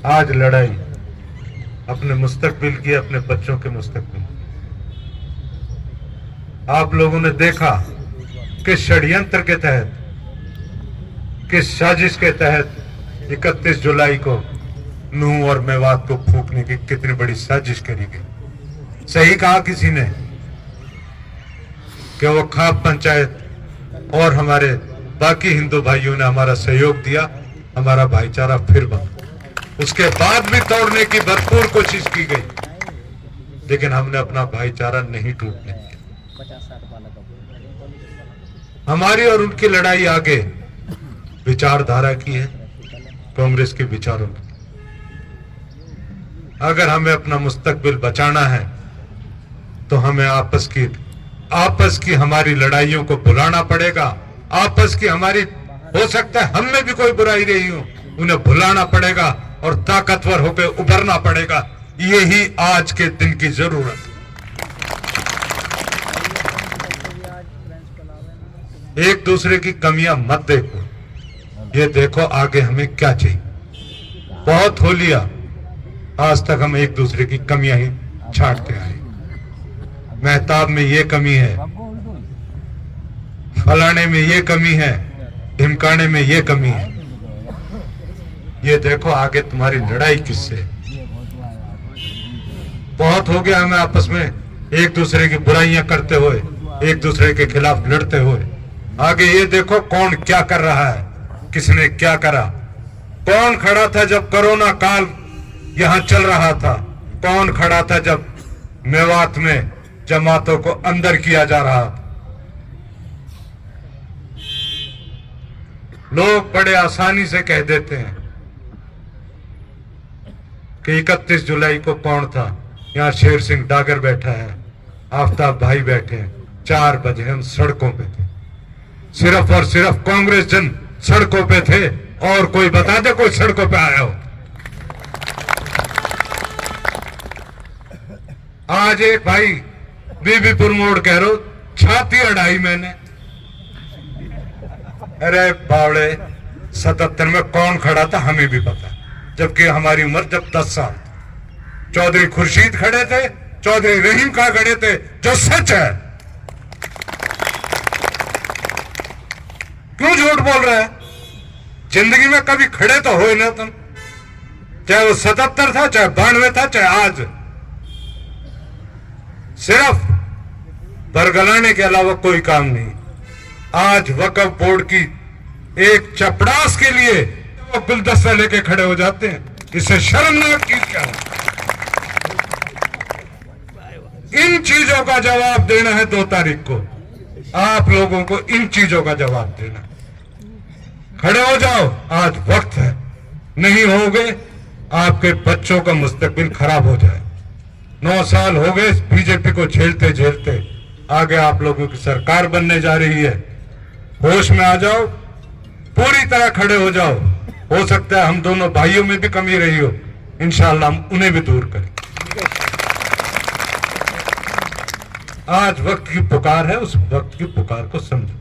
आज लड़ाई अपने मुस्तकबिल की, अपने बच्चों के मुस्तकबिल। आप लोगों ने देखा कि षड्यंत्र के तहत, किस साजिश के तहत 31 जुलाई को नूह और मेवात को फूंकने की कितनी बड़ी साजिश करी गई। सही कहा किसी ने कि वो खाप पंचायत और हमारे बाकी हिंदू भाइयों ने हमारा सहयोग दिया, हमारा भाईचारा फिर बना। उसके बाद भी तोड़ने की भरपूर कोशिश की गई, लेकिन हमने अपना भाईचारा नहीं टूटने दिया। हमारी और उनकी लड़ाई आगे विचारधारा की है, कांग्रेस के विचारों की। अगर हमें अपना मुस्तकबिल बचाना है तो हमें आपस की हमारी लड़ाइयों को भुलाना पड़ेगा। आपस की हमारी, हो सकता है हम में भी कोई बुराई रही हो, उन्हें भुलाना पड़ेगा और ताकतवर होकर उभरना पड़ेगा। यही आज के दिन की जरूरत है। एक दूसरे की कमियां मत देखो, ये देखो आगे हमें क्या चाहिए। बहुत हो लिया, आज तक हम एक दूसरे की कमियां ही छांटते आए। मेहताब में ये कमी है, फलाने में ये कमी है, ढिमकाने में ये कमी है। ये देखो आगे तुम्हारी लड़ाई किससे। बहुत हो गया हमें आपस में एक दूसरे की बुराइयां करते हुए, एक दूसरे के खिलाफ लड़ते हुए। आगे ये देखो कौन क्या कर रहा है, किसने क्या करा। कौन खड़ा था जब कोरोना काल यहां चल रहा था, कौन खड़ा था जब मेवात में जमातों को अंदर किया जा रहा था। लोग बड़े आसानी से कह देते हैं कि 31 जुलाई को कौन था। यहां शेर सिंह डागर बैठा है, आफ्ताब भाई बैठे हैं। 4 बजे हम सड़कों पे थे, सिर्फ और सिर्फ कांग्रेस जन सड़कों पे थे। और कोई बता दे कोई सड़कों पे आया हो। आज एक भाई बीबीपुर मोड़ कह रो छाती अड़ाई मैंने। अरे बावड़े, 77 में कौन खड़ा था हमें भी पता, जबकि हमारी उम्र जब 10 साल। चौधरी खुर्शीद खड़े थे, चौधरी रहीम खां खड़े थे, जो सच है। क्यों झूठ बोल रहा है? जिंदगी में कभी खड़े तो हो ना तुम, चाहे वो 77 था, चाहे 92 था, चाहे आज। सिर्फ बरगलाने के अलावा कोई काम नहीं। आज वक्फ बोर्ड की एक चपड़ास के लिए वो गुलदस्ता लेके खड़े हो जाते हैं। इससे शर्मनाक चीज क्या है? इन चीजों का जवाब देना है 2 तारीख को। आप लोगों को इन चीजों का जवाब देना। खड़े हो जाओ, आज वक्त है। नहीं होगे आपके बच्चों का मुस्तकबिल खराब हो जाए। 9 साल हो गए बीजेपी को झेलते झेलते। आगे आप लोगों की सरकार बनने जा रही है। होश में आ जाओ, पूरी तरह खड़े हो जाओ। हो सकता है हम दोनों भाइयों में भी कमी रही हो, इंशाअल्लाह हम उन्हें भी दूर करें। आज वक्त की पुकार है, उस वक्त की पुकार को समझो।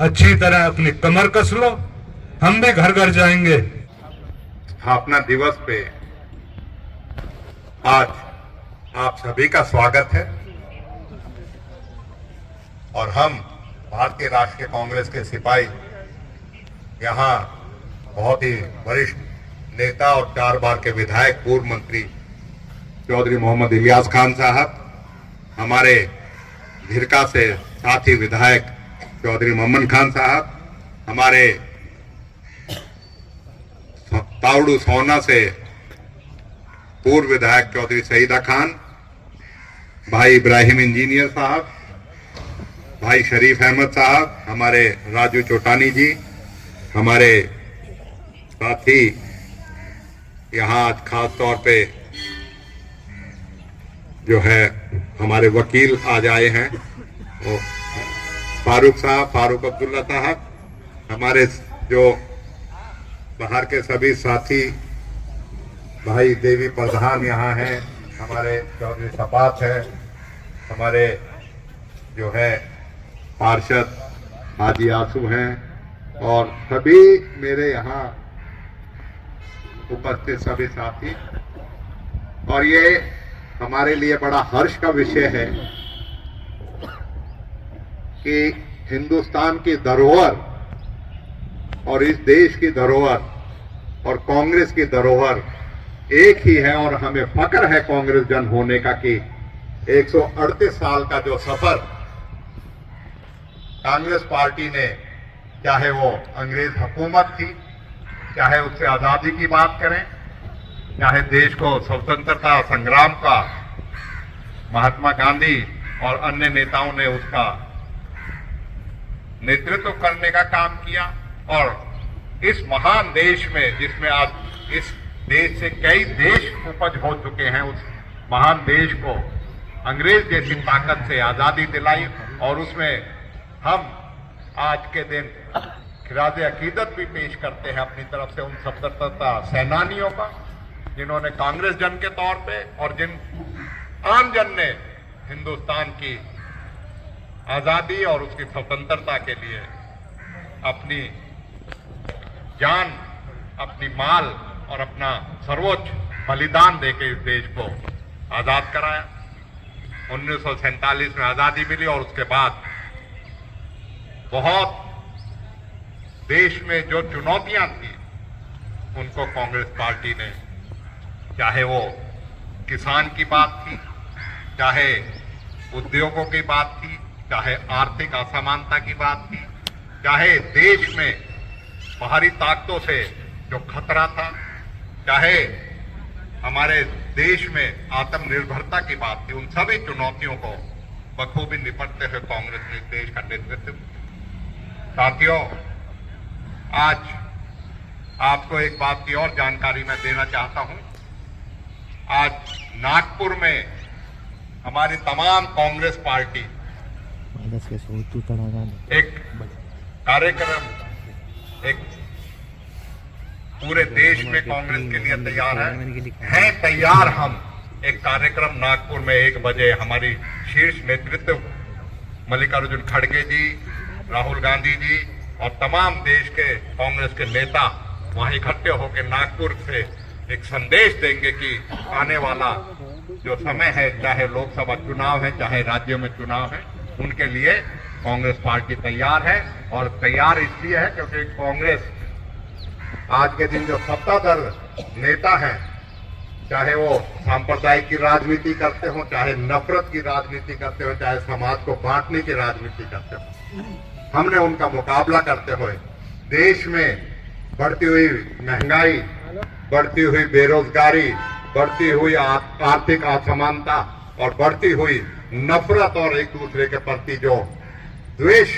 अच्छी तरह अपनी कमर कस लो। हम भी घर घर जाएंगे। स्थापना दिवस पे आज आप सभी का स्वागत है। और हम भारतीय राष्ट्रीय कांग्रेस के सिपाही यहाँ बहुत ही वरिष्ठ नेता और 4 बार के विधायक, पूर्व मंत्री चौधरी मोहम्मद इलियास खान साहब, हमारे धिरका से साथी विधायक चौधरी मोहम्मद खान साहब, हमारे तावड़ू सोना से पूर्व विधायक चौधरी सईदा खान, भाई इब्राहिम इंजीनियर साहब, भाई शरीफ अहमद साहब, हमारे राजू चोटानी जी, हमारे साथी यहाँ आज खास तौर पे जो है हमारे वकील आज आए हैं, वो फारूक साहब, फारूक अब्दुल्ला साहब, हमारे जो बाहर के सभी साथी भाई देवी प्रधान यहाँ हैं, हमारे चौधरी सपात है, हमारे जो है पार्षद हाजी आंसू हैं, और सभी मेरे यहाँ उपस्थित सभी साथी, और ये हमारे लिए बड़ा हर्ष का विषय है कि हिंदुस्तान की धरोहर और इस देश की धरोहर और कांग्रेस की धरोहर एक ही है, और हमें फक्र है कांग्रेस जन होने का कि 138 साल का जो सफर कांग्रेस पार्टी ने, चाहे वो अंग्रेज हुकूमत थी, चाहे उससे आजादी की बात करें, चाहे देश को स्वतंत्रता संग्राम का महात्मा गांधी और अन्य नेताओं ने उसका नेतृत्व करने का काम किया, और इस महान देश में जिसमें आज इस देश से कई देश उपज हो चुके हैं, उस महान देश को अंग्रेज जैसी ताकत से आजादी दिलाई, और उसमें हम आज के दिन खिराज अकीदत भी पेश करते हैं अपनी तरफ से उन स्वतंत्रता सेनानियों का, जिन्होंने कांग्रेस जन के तौर पे और जिन आम जन ने हिंदुस्तान की आजादी और उसकी स्वतंत्रता के लिए अपनी जान, अपनी माल और अपना सर्वोच्च बलिदान देके इस देश को आजाद कराया। 1947 में आजादी मिली, और उसके बाद बहुत देश में जो चुनौतियां थी उनको कांग्रेस पार्टी ने, चाहे वो किसान की बात थी, चाहे उद्योगों की बात थी, चाहे आर्थिक असमानता की बात थी, चाहे देश में बाहरी ताकतों से जो खतरा था, चाहे हमारे देश में आत्मनिर्भरता की बात थी, उन सभी चुनौतियों को बखूबी निपटते हुए कांग्रेस ने देश का नेतृत्व। साथियों, आज आपको एक बात की और जानकारी मैं देना चाहता हूं। आज नागपुर में हमारी तमाम कांग्रेस पार्टी एक कार्यक्रम, एक पूरे देश में कांग्रेस के लिए तैयार है तैयार। हम एक कार्यक्रम नागपुर में 1 बजे हमारी शीर्ष नेतृत्व मल्लिकार्जुन खड़गे जी, राहुल गांधी जी और तमाम देश के कांग्रेस के नेता वहां इकट्ठे होकर नागपुर से एक संदेश देंगे कि आने वाला जो समय है, चाहे लोकसभा चुनाव है, चाहे राज्यों में चुनाव है, उनके लिए कांग्रेस पार्टी तैयार है। और तैयार इसलिए है क्योंकि कांग्रेस आज के दिन जो सत्ताधार नेता हैं, चाहे वो सांप्रदायिक की राजनीति करते हो, चाहे नफरत की राजनीति करते हो, चाहे समाज को बांटने की राजनीति करते हो, हमने उनका मुकाबला करते हुए देश में बढ़ती हुई महंगाई, बढ़ती हुई बेरोजगारी, बढ़ती हुई आर्थिक असमानता और बढ़ती हुई नफरत और एक दूसरे के प्रति जो द्वेष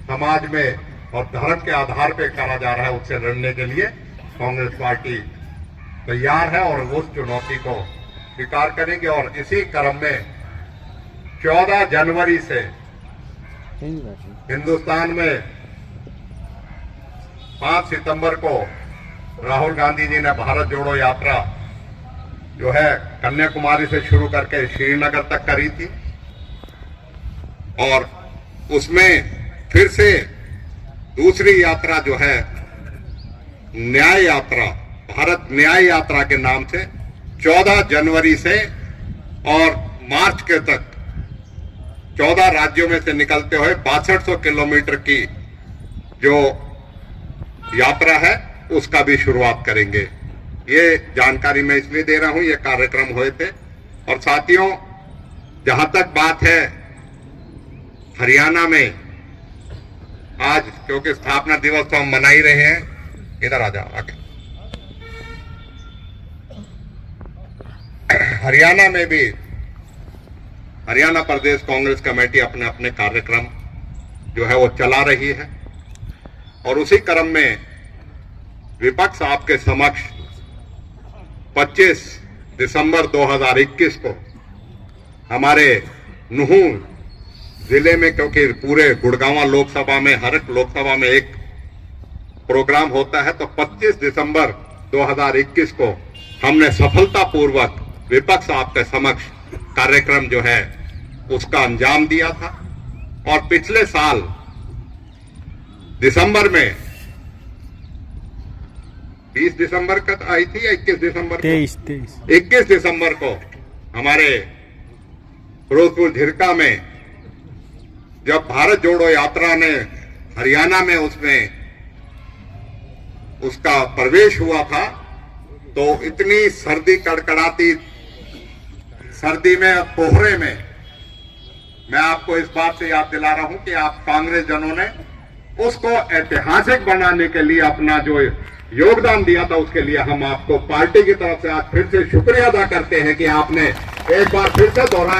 समाज में और धर्म के आधार पर करा जा रहा है, उससे लड़ने के लिए कांग्रेस पार्टी तैयार है और उस चुनौती को स्वीकार करेंगे। और इसी क्रम में 14 जनवरी से हिंदुस्तान में 5 सितंबर को राहुल गांधी जी ने भारत जोड़ो यात्रा जो है कन्याकुमारी से शुरू करके श्रीनगर तक करी थी, और उसमें फिर से दूसरी यात्रा जो है न्याय यात्रा, भारत न्याय यात्रा के नाम से 14 जनवरी से और मार्च के तक 14 राज्यों में से निकलते हुए 6200 किलोमीटर की जो यात्रा है उसका भी शुरुआत करेंगे। ये जानकारी मैं इसलिए दे रहा हूं, ये कार्यक्रम हुए थे। और साथियों, जहां तक बात है हरियाणा में, आज क्योंकि स्थापना दिवस तो हम मना ही रहे हैं, इधर आ जाओ आगे। हरियाणा में भी हरियाणा प्रदेश कांग्रेस कमेटी अपने अपने कार्यक्रम जो है वो चला रही है, और उसी क्रम में विपक्ष आपके समक्ष 25 दिसंबर 2021 को हमारे नुहू जिले में, क्योंकि पूरे गुड़गांव लोकसभा में हर एक लोकसभा में एक प्रोग्राम होता है, तो 25 दिसंबर 2021 को हमने सफलतापूर्वक विपक्ष आपके समक्ष कार्यक्रम जो है उसका अंजाम दिया था। और पिछले साल दिसंबर में 20 दिसंबर का आई थी या 21 दिसंबर को? 23 21 दिसंबर को हमारे फिरोजपुर झिरका में जब भारत जोड़ो यात्रा ने हरियाणा में उसमें उसका प्रवेश हुआ था, तो इतनी सर्दी कड़कड़ाती सर्दी में, कोहरे में, मैं आपको इस बात से याद दिला रहा हूं कि आप कांग्रेस जनों ने उसको ऐतिहासिक बनाने के लिए अपना जो योगदान दिया था, उसके लिए हम आपको पार्टी की तरफ से आज फिर से शुक्रिया अदा करते हैं कि आपने एक बार फिर से दोहराया।